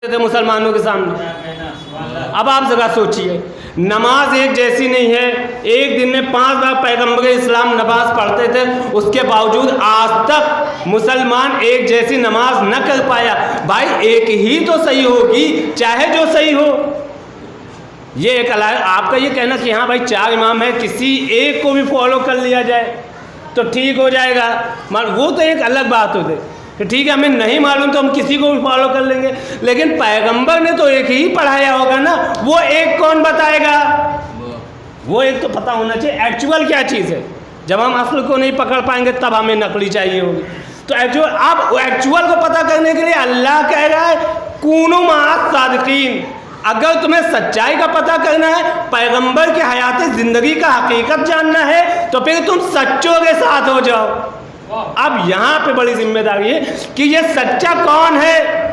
تھے مسلمانوں کے سامنے۔ اب آپ ذرا سوچئے، نماز ایک جیسی نہیں ہے، ایک دن میں 5 بار پیغمبر اسلام نماز پڑھتے تھے، اس کے باوجود آج تک مسلمان ایک جیسی نماز نہ کر پایا۔ بھائی ایک ہی تو صحیح ہوگی، چاہے جو صحیح ہو۔ یہ ایک آپ کا یہ کہنا کہ ہاں بھائی 4 امام ہیں، کسی ایک کو بھی فالو کر لیا جائے تو ٹھیک ہو جائے گا، وہ تو ایک الگ بات ہوتی کہ ٹھیک ہے ہمیں نہیں معلوم تو ہم کسی کو بھی فالو کر لیں گے، لیکن پیغمبر نے تو ایک ہی پڑھایا ہوگا نا، وہ ایک کون بتائے گا؟ وہ ایک تو پتہ ہونا چاہیے ایکچوئل کیا چیز ہے۔ جب ہم اصل کو نہیں پکڑ پائیں گے تب ہمیں نقلی چاہیے ہوگی۔ تو ایکچوئل کو پتہ کرنے کے لیے اللہ کہہ رہا ہے کونوا مع الصادقین۔ اگر تمہیں سچائی کا پتہ کرنا ہے، پیغمبر کی حیات زندگی کا حقیقت جاننا ہے، تو پھر تم سچوں کے ساتھ ہو جاؤ۔ اب یہاں پہ بڑی ذمہ داری ہے کہ یہ سچا کون ہے۔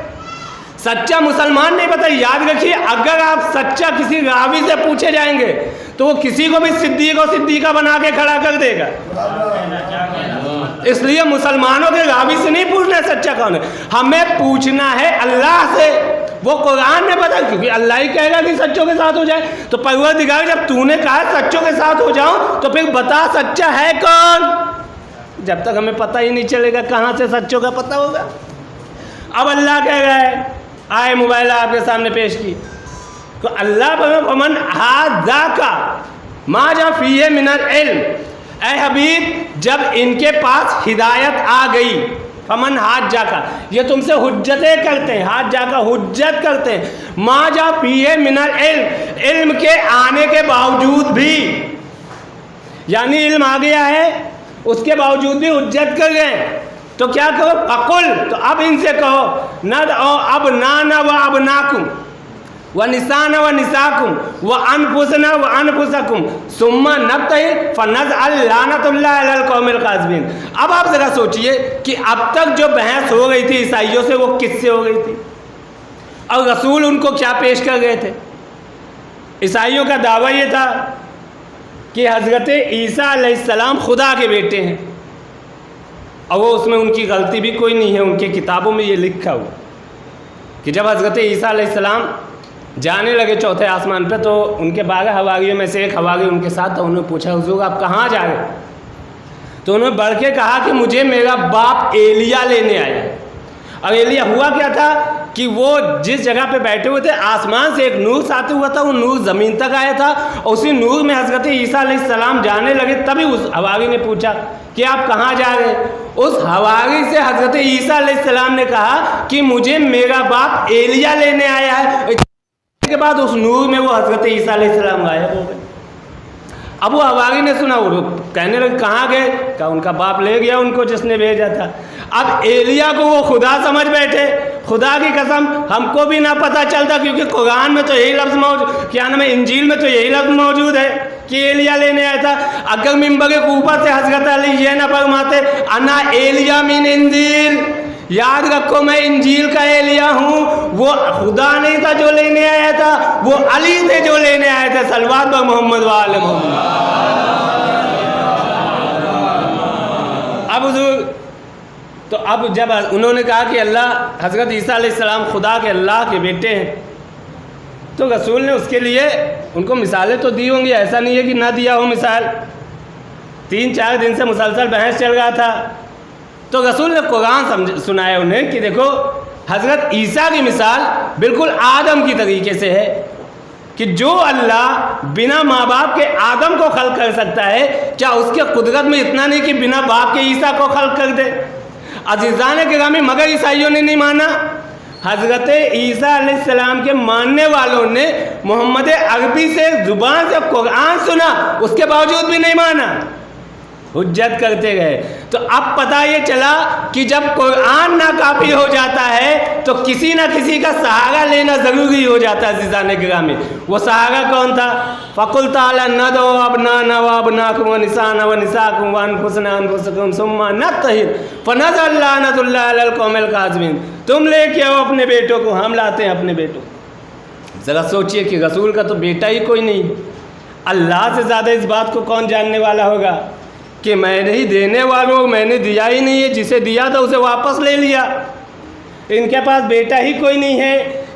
سچا مسلمان نہیں پتہ، یاد رکھیے اگر آپ سچا کسی راوی سے پوچھے جائیں گے تو وہ کسی کو بھی صدیق و صدیقہ بنا کے کھڑا کر دے گا۔ اس لیے مسلمانوں کے راوی سے نہیں پوچھنا ہے سچا کون ہے، ہمیں پوچھنا ہے اللہ سے۔ وہ قرآن میں بتا، کیونکہ اللہ ہی کہے گا کہ سچوں کے ساتھ ہو جائے، تو پروردگار جب تو نے کہا سچوں کے ساتھ ہو جاؤں تو پھر بتا سچا ہے کون؟ جب تک ہمیں پتہ ہی نہیں چلے گا کہاں سے سچوں کا پتہ ہوگا۔ اب اللہ کہہ رہا ہے، آئے موبائل آپ کے سامنے پیش کی تو اللہ فمن ذاکا ما جا فیہ من العلم، اے حبیب جب ان کے پاس ہدایت آ گئی، فمن ہاتھ جا کا یہ تم سے حجتیں کرتے ہیں، ہاتھ جا کا حجت کرتے ہیں، ما جا فیہ من العلم علم کے آنے کے باوجود بھی، یعنی علم آ گیا ہے اس کے باوجود بھی حجت کر گئے، تو کیا کہو؟ فقل، تو اب ان سے کہو ندعو ابنانا و ابناکم ونسانا و نساکم وانفسنا و انفسکم ثم نبتہل فنجعل لعنۃ اللہ علی القوم الکاذبین۔ اب آپ ذرا سوچئے کہ اب تک جو بحث ہو گئی تھی عیسائیوں سے وہ کس سے ہو گئی تھی، اور رسول ان کو کیا پیش کر گئے تھے؟ عیسائیوں کا دعویٰ یہ تھا کہ حضرت عیسیٰ علیہ السلام خدا کے بیٹے ہیں، اور وہ اس میں ان کی غلطی بھی کوئی نہیں ہے، ان کی کتابوں میں یہ لکھا ہوا کہ جب حضرت عیسیٰ علیہ السلام جانے لگے 4تھے آسمان پہ تو ان کے 12 حواریوں میں سے ایک حواری ان کے ساتھ تھا، انہوں نے پوچھا حضور آپ کہاں جا رہے؟ تو انہوں نے بڑھ کے کہا کہ مجھے میرا باپ ایلیا لینے آیا۔ اور ایلیا ہوا کیا تھا کہ وہ جس جگہ پہ بیٹھے ہوئے تھے آسمان سے ایک نور ساتھ ہوا تھا، وہ نور زمین تک آیا تھا، اور اسی نور میں حضرت عیسیٰ علیہ السلام جانے لگے، تبھی اس حواری نے پوچھا کہ آپ کہاں جا رہے؟ اس حواری سے حضرت عیسیٰ علیہ السلام نے کہا کہ مجھے میرا باپ ایلیا لینے آیا ہے، کے بعد اس نور میں وہ حضرت عیسیٰ علیہ السلام غائب ہو گئے۔ اب وہ حواری نے سنا، وہ کہنے لگے کہاں گئے؟ کہا ان کا باپ لے گیا ان کو جس نے بھیجا تھا۔ اب ایلیا کو وہ خدا سمجھ بیٹھے، خدا کی قسم ہم کو بھی نہ پتہ چلتا، کیونکہ قرآن میں تو یہی لفظ موجود، کیا نام ہے انجیل میں تو یہی لفظ موجود ہے کہ ایلیا لینے آیا تھا۔ اگر منبر کوفہ سے حضرت علی یہ نہ فرماتے انا ایلیا من انجیل، یاد رکھو میں انجیل کا ایلیا ہوں، وہ خدا نہیں تھا جو لینے آیا تھا، وہ علی تھے جو لینے آئے تھے، صلوات بر محمد و آل محمد۔ اب حضور تو اب جب انہوں نے کہا کہ اللہ حضرت عیسیٰ علیہ السلام خدا کے اللہ کے بیٹے ہیں، تو رسول نے اس کے لیے ان کو مثالیں تو دی ہوں گی، ایسا نہیں ہے کہ نہ دیا ہو مثال۔ 3-4 دن سے مسلسل بحث چل رہا تھا، تو رسول نے قرآن سنایا انہیں کہ دیکھو حضرت عیسیٰ کی مثال بالکل آدم کی طریقے سے ہے، کہ جو اللہ بنا ماں باپ کے آدم کو خلق کر سکتا ہے، کیا اس کے قدرت میں اتنا نہیں کہ بنا باپ کے عیسیٰ کو خلق کر دے؟ عزیزان گرامی مگر عیسائیوں نے نہیں مانا، حضرت عیسیٰ علیہ السلام کے ماننے والوں نے محمد عربی سے زبان سے قرآن سنا، اس کے باوجود بھی نہیں مانا، حجت کرتے گئے۔ تو اب پتہ یہ چلا کہ جب قرآن ناکافی ہو جاتا ہے تو کسی نہ کسی کا سہارا لینا ضروری ہو جاتا ہے۔ عزیزان گرامی وہ سہارا کون تھا؟ فَقُلْ تَعَالَىٰ نَدْعُو أَبْنَاءَنَا وَأَبْنَاءَكُمْ وَنِسَاءَنَا وَنِسَاءَكُمْ وَأَنفُسَنَا وَأَنفُسَكُمْ ثُمَّ نَبْتَهِلْ فَنَجْعَلْ لَعْنَةَ اللَّهِ عَلَى الْقَوْمِ الْكَاذِبِينَ۔ تم لے کے آؤ اپنے بیٹوں کو، ہم لاتے ہیں اپنے بیٹوں۔ ذرا سوچئے کہ رسول کا تو بیٹا ہی کوئی نہیں، اللہ سے زیادہ اس بات کو کون جاننے والا ہوگا کہ میں نہیں دینے والوں، میں نے دیا ہی نہیں ہے، جسے دیا تھا اسے واپس لے لیا۔ ان کے پاس بیٹا ہی کوئی نہیں ہے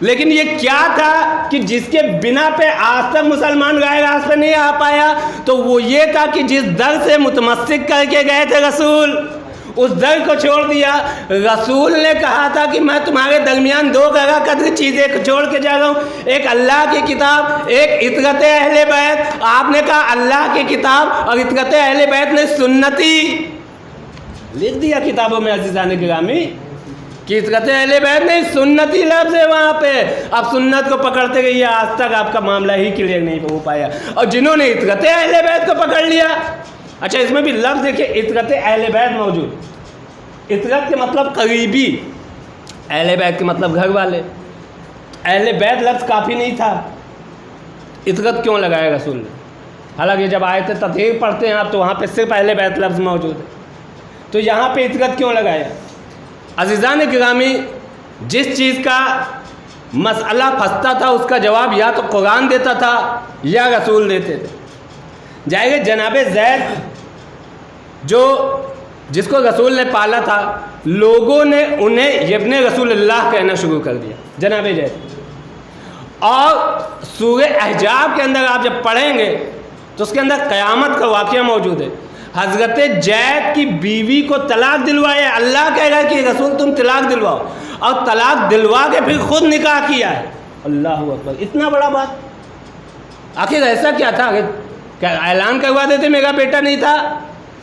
لیکن یہ کیا تھا کہ جس کے بنا پہ آج تک مسلمان گائے راست پہ نہیں آ پایا، تو وہ یہ تھا کہ جس در سے متمسک کر کے گئے تھے رسول، اس در کو چھوڑ دیا۔ رسول نے کہا تھا کہ میں تمہارے درمیان دو گرہ قدر چیزیں چھوڑ کے جا رہا ہوں، ایک اللہ کی کتاب، ایک اطرت اہل بیت۔ آپ نے کہا اللہ کی کتاب اور اطرت اہل بیت نے سنتی لکھ دیا کتابوں میں عزیزان گرامی کہ اطرت اہل بیت نہیں، سنتی لفظ ہے وہاں پہ۔ آپ سنت کو پکڑتے گئیے، آج تک آپ کا معاملہ ہی کلیئر نہیں ہو پایا۔ اور جنہوں نے اطرت اہل بیت کو پکڑ لیا، اچھا اس میں بھی لفظ دیکھیں، اطرت اہل بیت موجود۔ اطرت کے مطلب قریبی، اہل بیت کے مطلب گھر والے۔ اہل بیت لفظ کافی نہیں تھا، اطرت کیوں لگایا رسول نے؟ حالانکہ جب آیت تطہیر پڑھتے ہیں آپ تو وہاں پہ صرف اہل بیت لفظ موجود ہے، تو یہاں پہ اطرت کیوں لگایا؟ عزیزان گرامی، جس چیز کا مسئلہ پھنستا تھا اس کا جواب یا تو قرآن دیتا تھا یا رسول دیتے تھے۔ جائے گا جناب زید جس کو رسول نے پالا تھا، لوگوں نے انہیں ابن رسول اللہ کہنا شروع کر دیا، جناب زید۔ اور سورہ احزاب کے اندر آپ جب پڑھیں گے تو اس کے اندر قیامت کا واقعہ موجود ہے۔ حضرت زید کی بیوی کو طلاق دلوایا، اللہ کہے گا کہ رسول تم طلاق دلواؤ، اور طلاق دلوا کے پھر خود نکاح کیا ہے۔ اللہ اکبر، اتنا بڑا بات! آخر ایسا کیا تھا؟ کیا اعلان کروا دیتے میرا بیٹا نہیں تھا،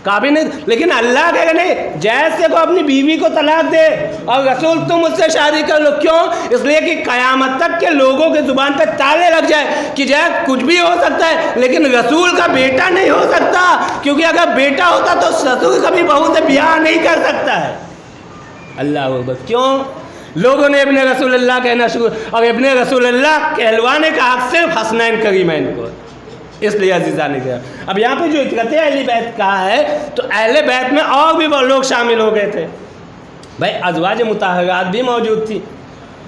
کافی نہیں؟ لیکن اللہ کہے گا نہیں، زید سے کو اپنی بیوی کو طلاق دے اور رسول تم اس سے شادی کر لو۔ کیوں؟ اس لیے کہ قیامت تک کے لوگوں کے زبان پہ تالے لگ جائے کہ زید کچھ بھی ہو سکتا ہے لیکن رسول کا بیٹا نہیں ہو سکتا، کیونکہ اگر بیٹا ہوتا تو رسول کبھی بہو سے بیاہ نہیں کر سکتا ہے۔ اللہ اکبر! کیوں؟ لوگوں نے ابن رسول اللہ کہنا شروع، اور ابن رسول اللہ کہلوانے کا حق صرف حسنین کریمین کو، اس لیے عزیزان گرامی۔ اب یہاں پہ جو اطرت اہل بیت کہا ہے تو اہل بیت میں اور بھی وہ لوگ شامل ہو گئے تھے بھائی، ازواج مطہرات بھی موجود تھی،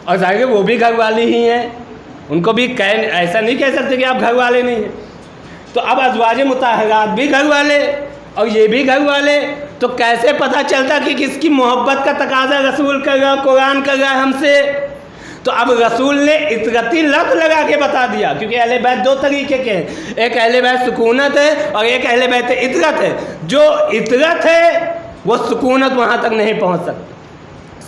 اور ظاہر ہے وہ بھی گھر والی ہی ہیں، ان کو بھی ایسا نہیں کہہ سکتے کہ آپ گھر والے نہیں ہیں۔ تو اب ازواج مطہرات بھی گھر والے اور یہ بھی گھر والے، تو کیسے پتہ چلتا کہ کس کی محبت کا تقاضا رسول کر رہا، قرآن کر رہا ہے ہم سے؟ تو اب رسول نے اطرتی لفظ لگا کے بتا دیا، کیونکہ اہل بیت دو طریقے کے ہیں، ایک اہل بیت سکونت ہے اور ایک اہل بیت اطرت ہے۔ جو اطرت ہے وہ سکونت وہاں تک نہیں پہنچ سکتی،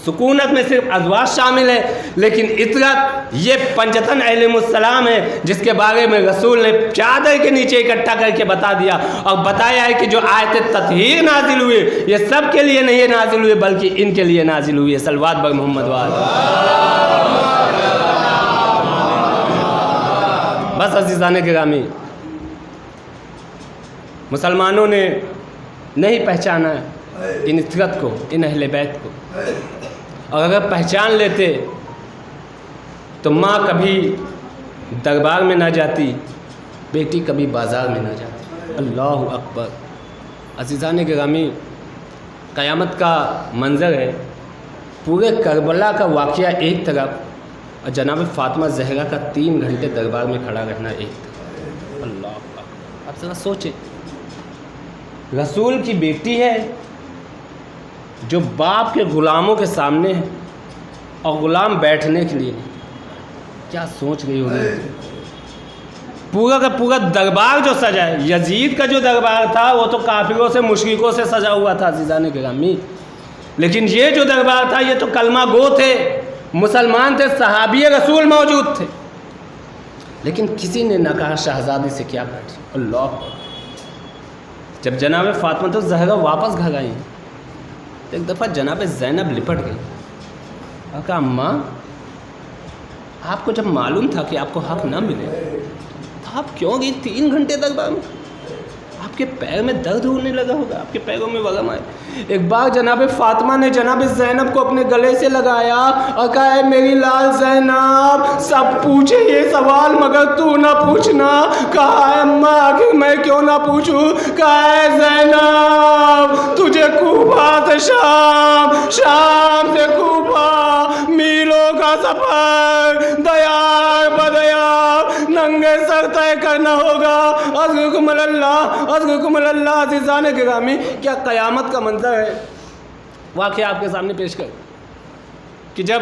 سکونت میں صرف ازواج شامل ہے، لیکن اطرت یہ پنجتن علیہم السلام ہے، جس کے بارے میں رسول نے چادر کے نیچے اکٹھا کر کے بتا دیا، اور بتایا ہے کہ جو آیت تطہیر نازل ہوئی یہ سب کے لیے نہیں نازل ہوئی بلکہ ان کے لیے نازل ہوئی ہے۔ صلوات بر محمد بس عزیزان گرامی، مسلمانوں نے نہیں پہچانا ان اطرت کو، ان اہل بیت کو، اور اگر پہچان لیتے تو ماں کبھی دربار میں نہ جاتی، بیٹی کبھی بازار میں نہ جاتی۔ اللہ اکبر! عزیزان گرامی، قیامت کا منظر ہے، پورے کربلا کا واقعہ ایک طرف اور جناب فاطمہ زہرا کا 3 گھنٹے دربار میں کھڑا رہنا ایک طرف۔ اللہ اکبر! آپ ذرا سوچیں، رسول کی بیٹی ہے جو باپ کے غلاموں کے سامنے ہے اور غلام بیٹھنے کے لیے نہیں، کیا سوچ رہی ہوگی؟ پورا کا پورا دربار جو سجا ہے، یزید کا جو دربار تھا وہ تو کافروں سے مشرکوں سے سجا ہوا تھا عزیزان گرامی، لیکن یہ جو دربار تھا یہ تو کلمہ گو تھے، مسلمان تھے، صحابی رسول موجود تھے، لیکن کسی نے نہ کہا شہزادی سے کیا بیٹھی۔ اللہ! جب جناب فاطمہ تو زہرا واپس گھر آئی ہیں، ایک دفعہ جناب زینب لپٹ گئی اور کہا اماں، آپ کو جب معلوم تھا کہ آپ کو حق نہ ملے تو آپ کیوں گئی 3 گھنٹے دربار میں؟ آپ کے پیر میں درد ہونے لگا ہوگا، آپ کے پیروں میں ورم آئے۔ ایک بار جناب فاطمہ نے جناب زینب کو اپنے گلے سے لگایا اور کہا اے میری لال زینب، سب پوچھے یہ سوال مگر تو نہ پوچھنا۔ کہا اے اماں آخر میں کیوں نہ پوچھوں؟ کہا اے زینب، تجھے کوفہ سے شام، شام سے کوفہ، میلوں کا سفر دیار بدیار ننگے سر طے کرنا ہوگا۔ عزکم اللہ، عزکم اللہ۔ عزیزان گرامی، کیا قیامت کا منظر ہے، واقعہ آپ کے سامنے پیش کر کہ جب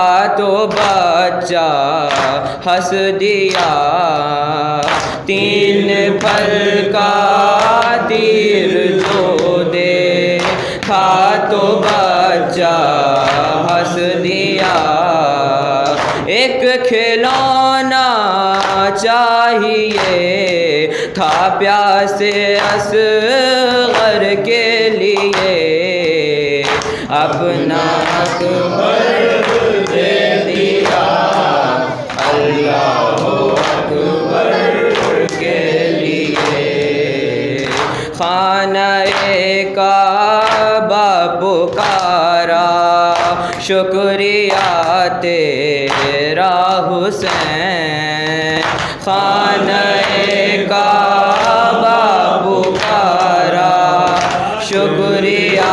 تھا تو بچہ ہنس دیا، 3 پھل کا تیر جو دیکھا تو بچہ ہنس دیا، ایک کھلونا چاہیے تھا پیاسے اصغر کے لیے، اپنا اکبر دے دیا اللہ اکبر کے لیے، خانہ کعبہ پکارا شکریہ تیرا حسین، خانہ کعبہ پکارا شکریہ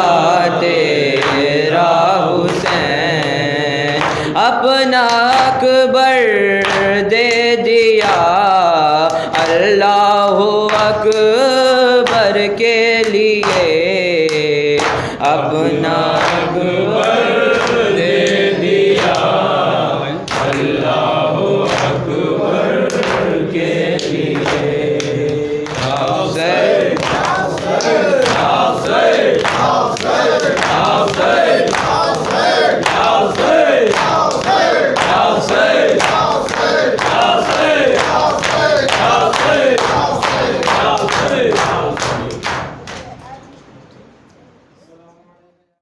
تیرا حسین، اپنا اکبر دے دیا اللہ اکبر کے لیے، اپنا اکبر